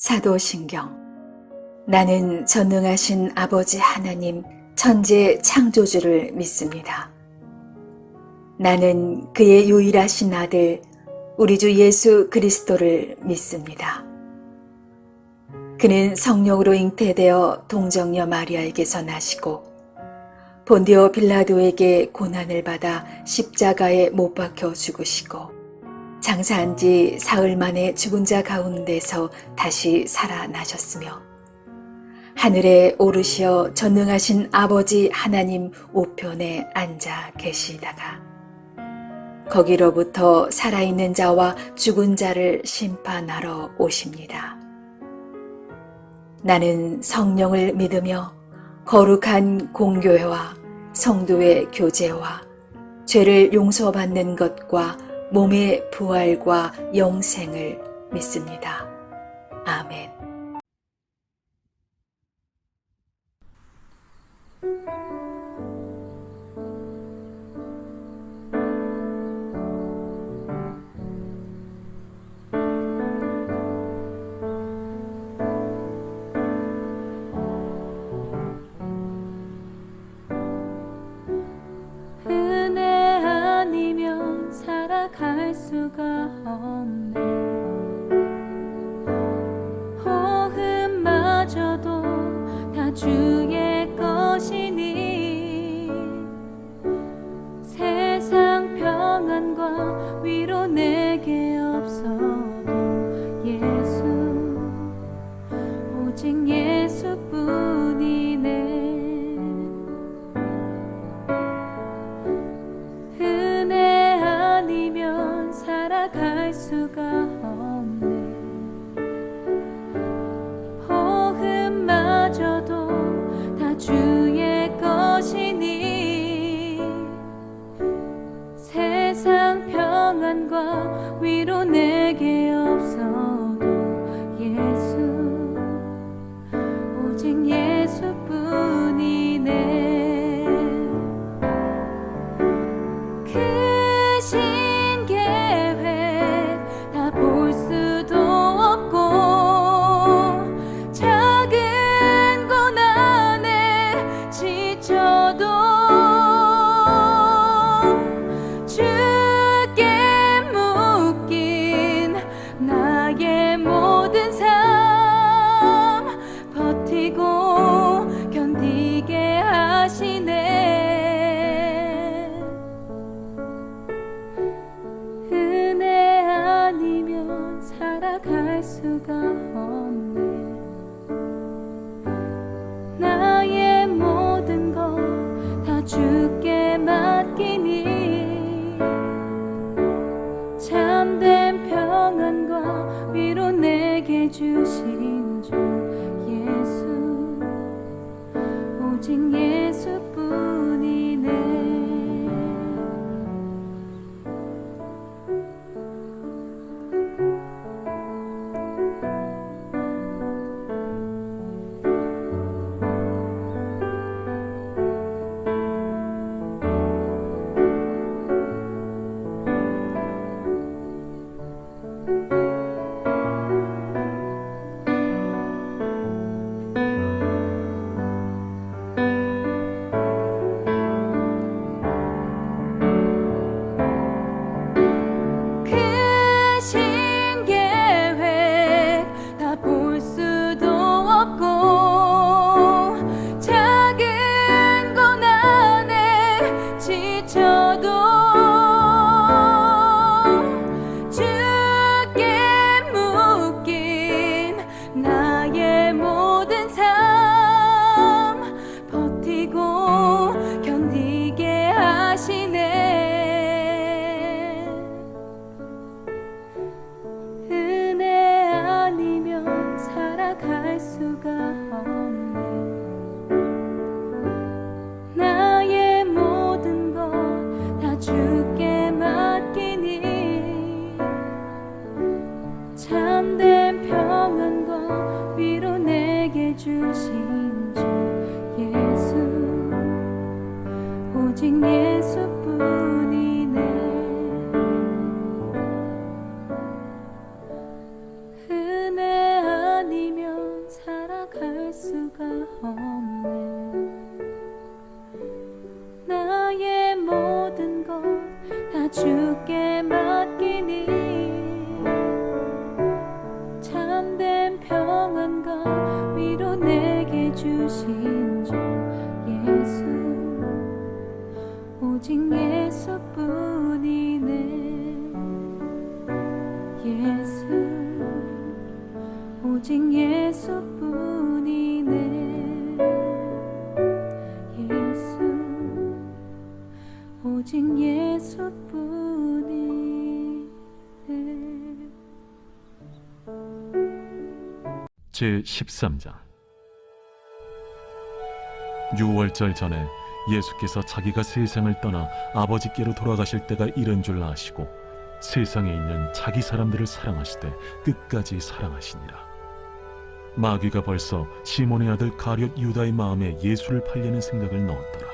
사도신경. 나는 전능하신 아버지 하나님 천지 창조주를 믿습니다. 나는 그의 유일하신 아들 우리 주 예수 그리스도를 믿습니다. 그는 성령으로 잉태되어 동정녀 마리아에게서 나시고 본디오 빌라도에게 고난을 받아 십자가에 못 박혀 죽으시고 장사한 지 사흘 만에 죽은 자 가운데서 다시 살아나셨으며 하늘에 오르시어 전능하신 아버지 하나님 우편에 앉아 계시다가 거기로부터 살아있는 자와 죽은 자를 심판하러 오십니다. 나는 성령을 믿으며 거룩한 공교회와 성도의 교제와 죄를 용서받는 것과 몸의 부활과 영생을 믿습니다. 아멘. 은혜 아니면 살아갈 수가 없네. 호흡마저도 다 주의 것이니 세상 평안과 위로 내게 없어도 예수, 오직 예수뿐이네. 은혜 아니면 살아갈 수가 없네. 호흡마저도 다 주의 것이니 세상 평안과 위로 내게 없어도 예수, 오직 예수뿐이네. 크신 계획 다 볼 수도 없고 작은 고난에 지쳐도 주께 묶인 나의 모든 삶 버티고 견디게 하시네. 은혜 아니면 살아갈 수가 없네. 나의 모든 것 다 주께 맡기니 참된 평안과 위로 내게 주신 주 예수, 오직 예수뿐이네. 평안과 위로 내게 주신 주 예수 오직 예수뿐이네 예수 오직 예수뿐이네 예수 오직 예수뿐이네 제13장 유월절 전에 예수께서 자기가 세상을 떠나 아버지께로 돌아가실 때가 이른 줄 아시고 세상에 있는 자기 사람들을 사랑하시되 끝까지 사랑하시니라. 마귀가 벌써 시몬의 아들 가룟 유다의 마음에 예수를 팔려는 생각을 넣었더라.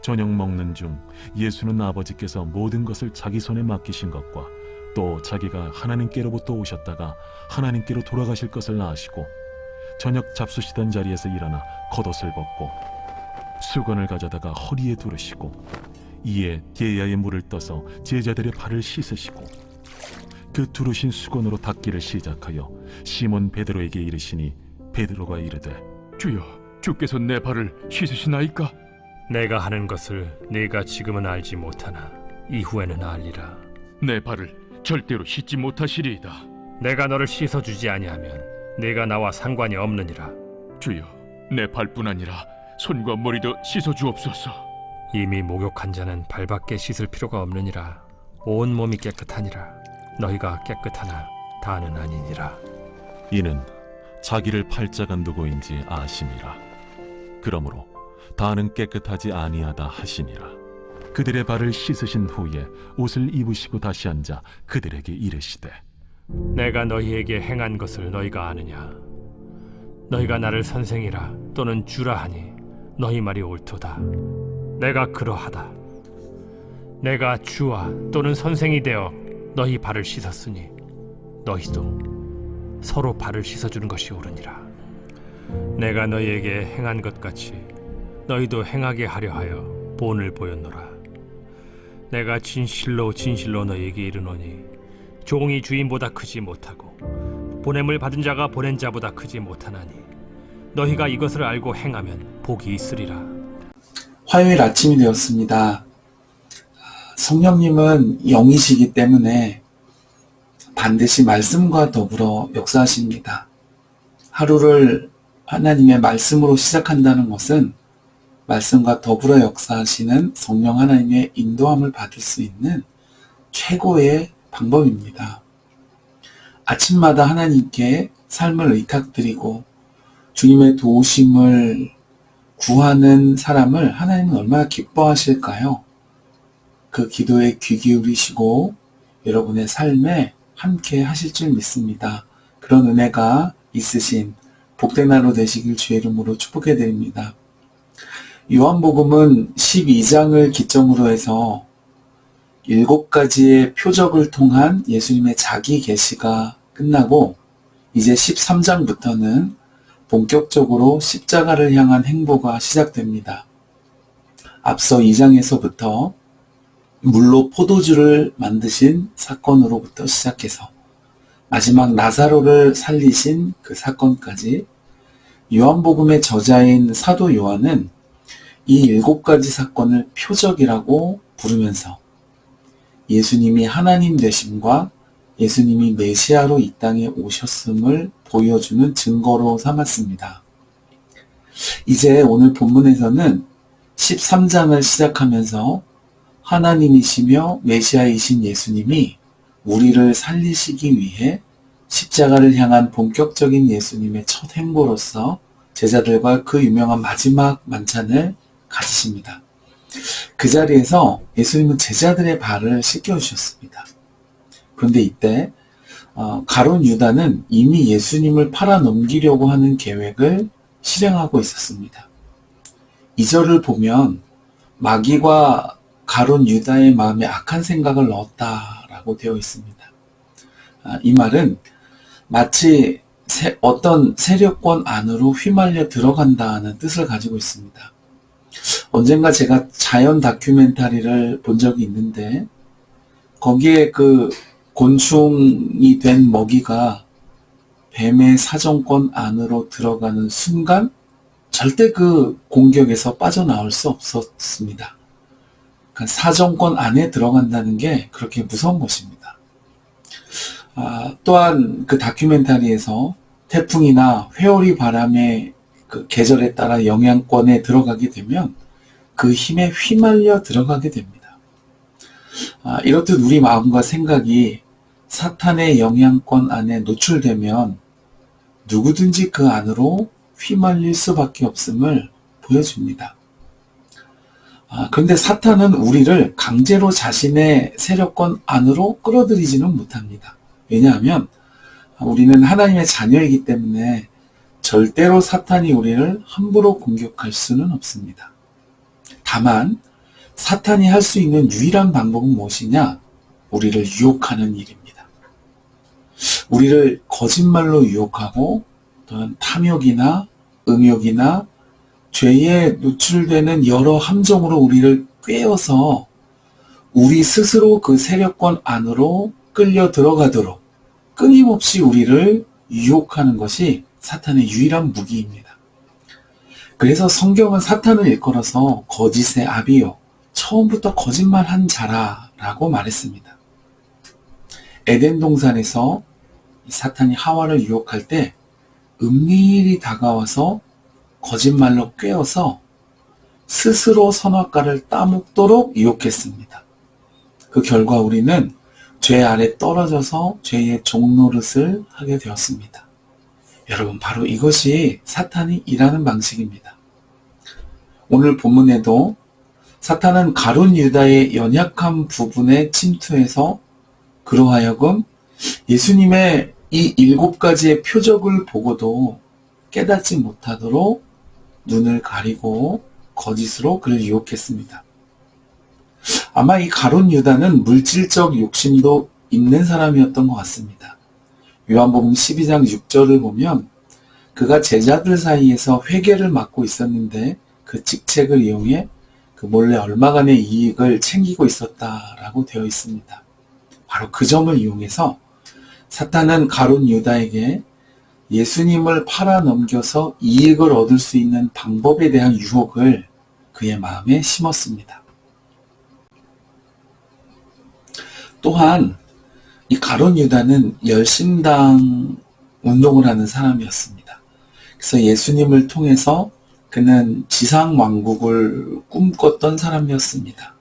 저녁 먹는 중 예수는 아버지께서 모든 것을 자기 손에 맡기신 것과 또 자기가 하나님께로부터 오셨다가 하나님께로 돌아가실 것을 아시고 저녁 잡수시던 자리에서 일어나 겉옷을 벗고 수건을 가져다가 허리에 두르시고 이에 게야의 물을 떠서 제자들의 발을 씻으시고 그 두르신 수건으로 닦기를 시작하여 시몬 베드로에게 이르시니 베드로가 이르되 주여, 주께서 내 발을 씻으시나이까? 내가 하는 것을 네가 지금은 알지 못하나 이후에는 알리라. 내 발을 절대로 씻지 못하시리이다. 내가 너를 씻어주지 아니하면 네가 나와 상관이 없느니라. 주여, 내 발뿐 아니라 손과 머리도 씻어주옵소서. 이미 목욕한 자는 발밖에 씻을 필요가 없느니라. 온 몸이 깨끗하니라. 너희가 깨끗하나 다는 아니니라. 이는 자기를 팔자간 누구인지 아심이라. 그러므로 다는 깨끗하지 아니하다 하시니라. 그들의 발을 씻으신 후에 옷을 입으시고 다시 앉아 그들에게 이르시되 내가 너희에게 행한 것을 너희가 아느냐? 너희가 나를 선생이라 또는 주라 하니 너희 말이 옳도다. 내가 그러하다. 내가 주와 또는 선생이 되어 너희 발을 씻었으니 너희도 서로 발을 씻어주는 것이 옳으니라. 내가 너희에게 행한 것 같이 너희도 행하게 하려 하여 본을 보였노라. 내가 진실로 진실로 너희에게 이르노니 종이 주인보다 크지 못하고 보냄을 받은 자가 보낸 자보다 크지 못하나니 너희가 이것을 알고 행하면 복이 있으리라. 화요일 아침이 되었습니다. 성령님은 영이시기 때문에 반드시 말씀과 더불어 역사하십니다. 하루를 하나님의 말씀으로 시작한다는 것은 말씀과 더불어 역사하시는 성령 하나님의 인도함을 받을 수 있는 최고의 방법입니다. 아침마다 하나님께 삶을 의탁드리고 주님의 도우심을 구하는 사람을 하나님은 얼마나 기뻐하실까요? 그 기도에 귀 기울이시고 여러분의 삶에 함께 하실 줄 믿습니다. 그런 은혜가 있으신 복된 하루 되시길 주의 이름으로 축복해 드립니다. 요한복음은 12장을 기점으로 해서 7가지의 표적을 통한 예수님의 자기 계시가 끝나고 이제 13장부터는 본격적으로 십자가를 향한 행보가 시작됩니다. 앞서 2장에서부터 물로 포도주를 만드신 사건으로부터 시작해서 마지막 나사로를 살리신 그 사건까지 요한복음의 저자인 사도 요한은 이 7가지 사건을 표적이라고 부르면서 예수님이 하나님 되심과 예수님이 메시아로 이 땅에 오셨음을 보여주는 증거로 삼았습니다. 이제 오늘 본문에서는 13장을 시작하면서 하나님이시며 메시아이신 예수님이 우리를 살리시기 위해 십자가를 향한 본격적인 예수님의 첫 행보로서 제자들과 그 유명한 마지막 만찬을 가지십니다. 그 자리에서 예수님은 제자들의 발을 씻겨주셨습니다. 그런데 이때 가룟 유다는 이미 예수님을 팔아넘기려고 하는 계획을 실행하고 있었습니다. 2절을 보면 마귀가 가룟 유다의 마음에 악한 생각을 넣었다라고 되어 있습니다. 이 말은 마치 어떤 세력권 안으로 휘말려 들어간다는 뜻을 가지고 있습니다. 언젠가 제가 자연 다큐멘터리를 본 적이 있는데 거기에 그 곤충이 된 먹이가 뱀의 사정권 안으로 들어가는 순간 절대 그 공격에서 빠져나올 수 없었습니다. 그러니까 사정권 안에 들어간다는 게 그렇게 무서운 것입니다. 또한 그 다큐멘터리에서 태풍이나 회오리 바람의 그 계절에 따라 영향권에 들어가게 되면 그 힘에 휘말려 들어가게 됩니다. 이렇듯 우리 마음과 생각이 사탄의 영향권 안에 노출되면 누구든지 그 안으로 휘말릴 수밖에 없음을 보여줍니다. 그런데 사탄은 우리를 강제로 자신의 세력권 안으로 끌어들이지는 못합니다. 왜냐하면 우리는 하나님의 자녀이기 때문에 절대로 사탄이 우리를 함부로 공격할 수는 없습니다. 다만 사탄이 할 수 있는 유일한 방법은 무엇이냐? 우리를 유혹하는 일입니다. 우리를 거짓말로 유혹하고 또는 탐욕이나 음욕이나 죄에 노출되는 여러 함정으로 우리를 꿰어서 우리 스스로 그 세력권 안으로 끌려 들어가도록 끊임없이 우리를 유혹하는 것이 사탄의 유일한 무기입니다. 그래서 성경은 사탄을 일컬어서 거짓의 아비요, 처음부터 거짓말한 자라 라고 말했습니다. 에덴 동산에서 사탄이 하와를 유혹할 때 은밀히 다가와서 거짓말로 꿰어서 스스로 선악과를 따먹도록 유혹했습니다. 그 결과 우리는 죄 아래 떨어져서 죄의 종노릇을 하게 되었습니다. 여러분, 바로 이것이 사탄이 일하는 방식입니다. 오늘 본문에도 사탄은 가룟 유다의 연약한 부분에 침투해서 그로 하여금 예수님의 이 7가지의 표적을 보고도 깨닫지 못하도록 눈을 가리고 거짓으로 그를 유혹했습니다. 아마 이 가룟 유다는 물질적 욕심도 있는 사람이었던 것 같습니다. 요한복음 12장 6절을 보면 그가 제자들 사이에서 회계를 맡고 있었는데 그 직책을 이용해 그 몰래 얼마간의 이익을 챙기고 있었다라고 되어 있습니다. 바로 그 점을 이용해서 사탄은 가룟 유다에게 예수님을 팔아넘겨서 이익을 얻을 수 있는 방법에 대한 유혹을 그의 마음에 심었습니다. 또한 이 가룟 유다는 열심당 운동을 하는 사람이었습니다. 그래서 예수님을 통해서 그는 지상왕국을 꿈꿨던 사람이었습니다.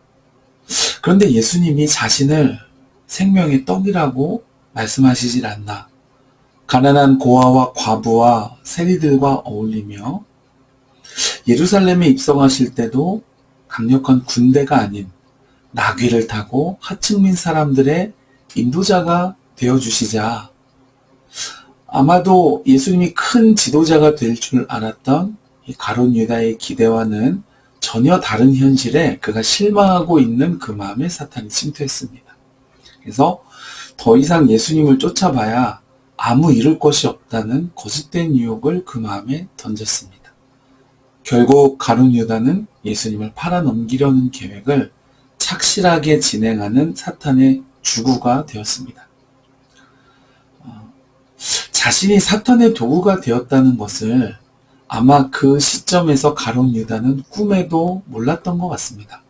그런데 예수님이 자신을 생명의 떡이라고 말씀하시질 않나. 가난한 고아와 과부와 세리들과 어울리며 예루살렘에 입성하실 때도 강력한 군대가 아닌 나귀를 타고 하층민 사람들의 인도자가 되어주시자 아마도 예수님이 큰 지도자가 될 줄 알았던 이 가룟 유다의 기대와는 전혀 다른 현실에 그가 실망하고 있는 그 마음에 사탄이 침투했습니다. 그래서 더 이상 예수님을 쫓아봐야 아무 이룰 것이 없다는 거짓된 유혹을 그 마음에 던졌습니다. 결국 가룟 유다는 예수님을 팔아넘기려는 계획을 착실하게 진행하는 사탄의 주구가 되었습니다. 자신이 사탄의 도구가 되었다는 것을 아마 그 시점에서 가룟 유다는 꿈에도 몰랐던 것 같습니다.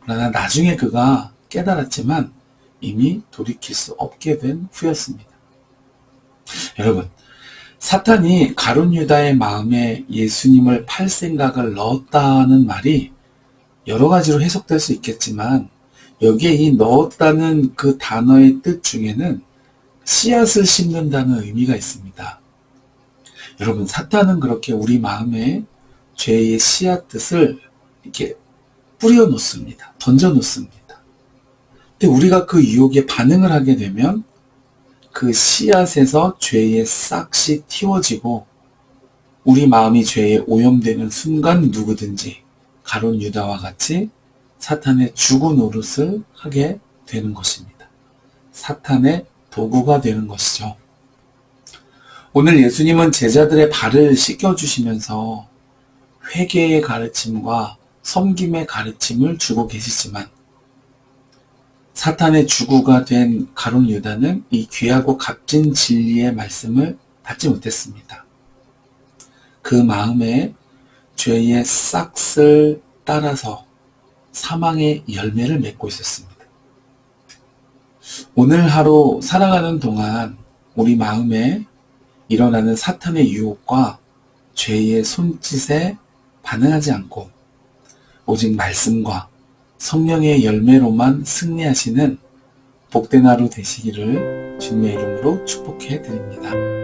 그러나 나중에 그가 깨달았지만 이미 돌이킬 수 없게 된 후였습니다. 여러분, 사탄이 가룟 유다의 마음에 예수님을 팔 생각을 넣었다는 말이 여러 가지로 해석될 수 있겠지만 여기에 이 넣었다는 그 단어의 뜻 중에는 씨앗을 심는다는 의미가 있습니다. 여러분, 사탄은 그렇게 우리 마음에 죄의 씨앗 뜻을 이렇게 뿌려 놓습니다. 던져 놓습니다. 근데 우리가 그 유혹에 반응을 하게 되면 그 씨앗에서 죄의 싹이 틔워지고 우리 마음이 죄에 오염되는 순간 누구든지 가룟 유다와 같이 사탄의 주구 노릇을 하게 되는 것입니다. 사탄의 도구가 되는 것이죠. 오늘 예수님은 제자들의 발을 씻겨주시면서 회개의 가르침과 섬김의 가르침을 주고 계시지만 사탄의 주구가 된 가룟 유다는 이 귀하고 값진 진리의 말씀을 받지 못했습니다. 그 마음에 죄의 싹을 따라서 사망의 열매를 맺고 있었습니다. 오늘 하루 살아가는 동안 우리 마음에 일어나는 사탄의 유혹과 죄의 손짓에 반응하지 않고 오직 말씀과 성령의 열매로만 승리하시는 복된 하루 되시기를 주님의 이름으로 축복해 드립니다.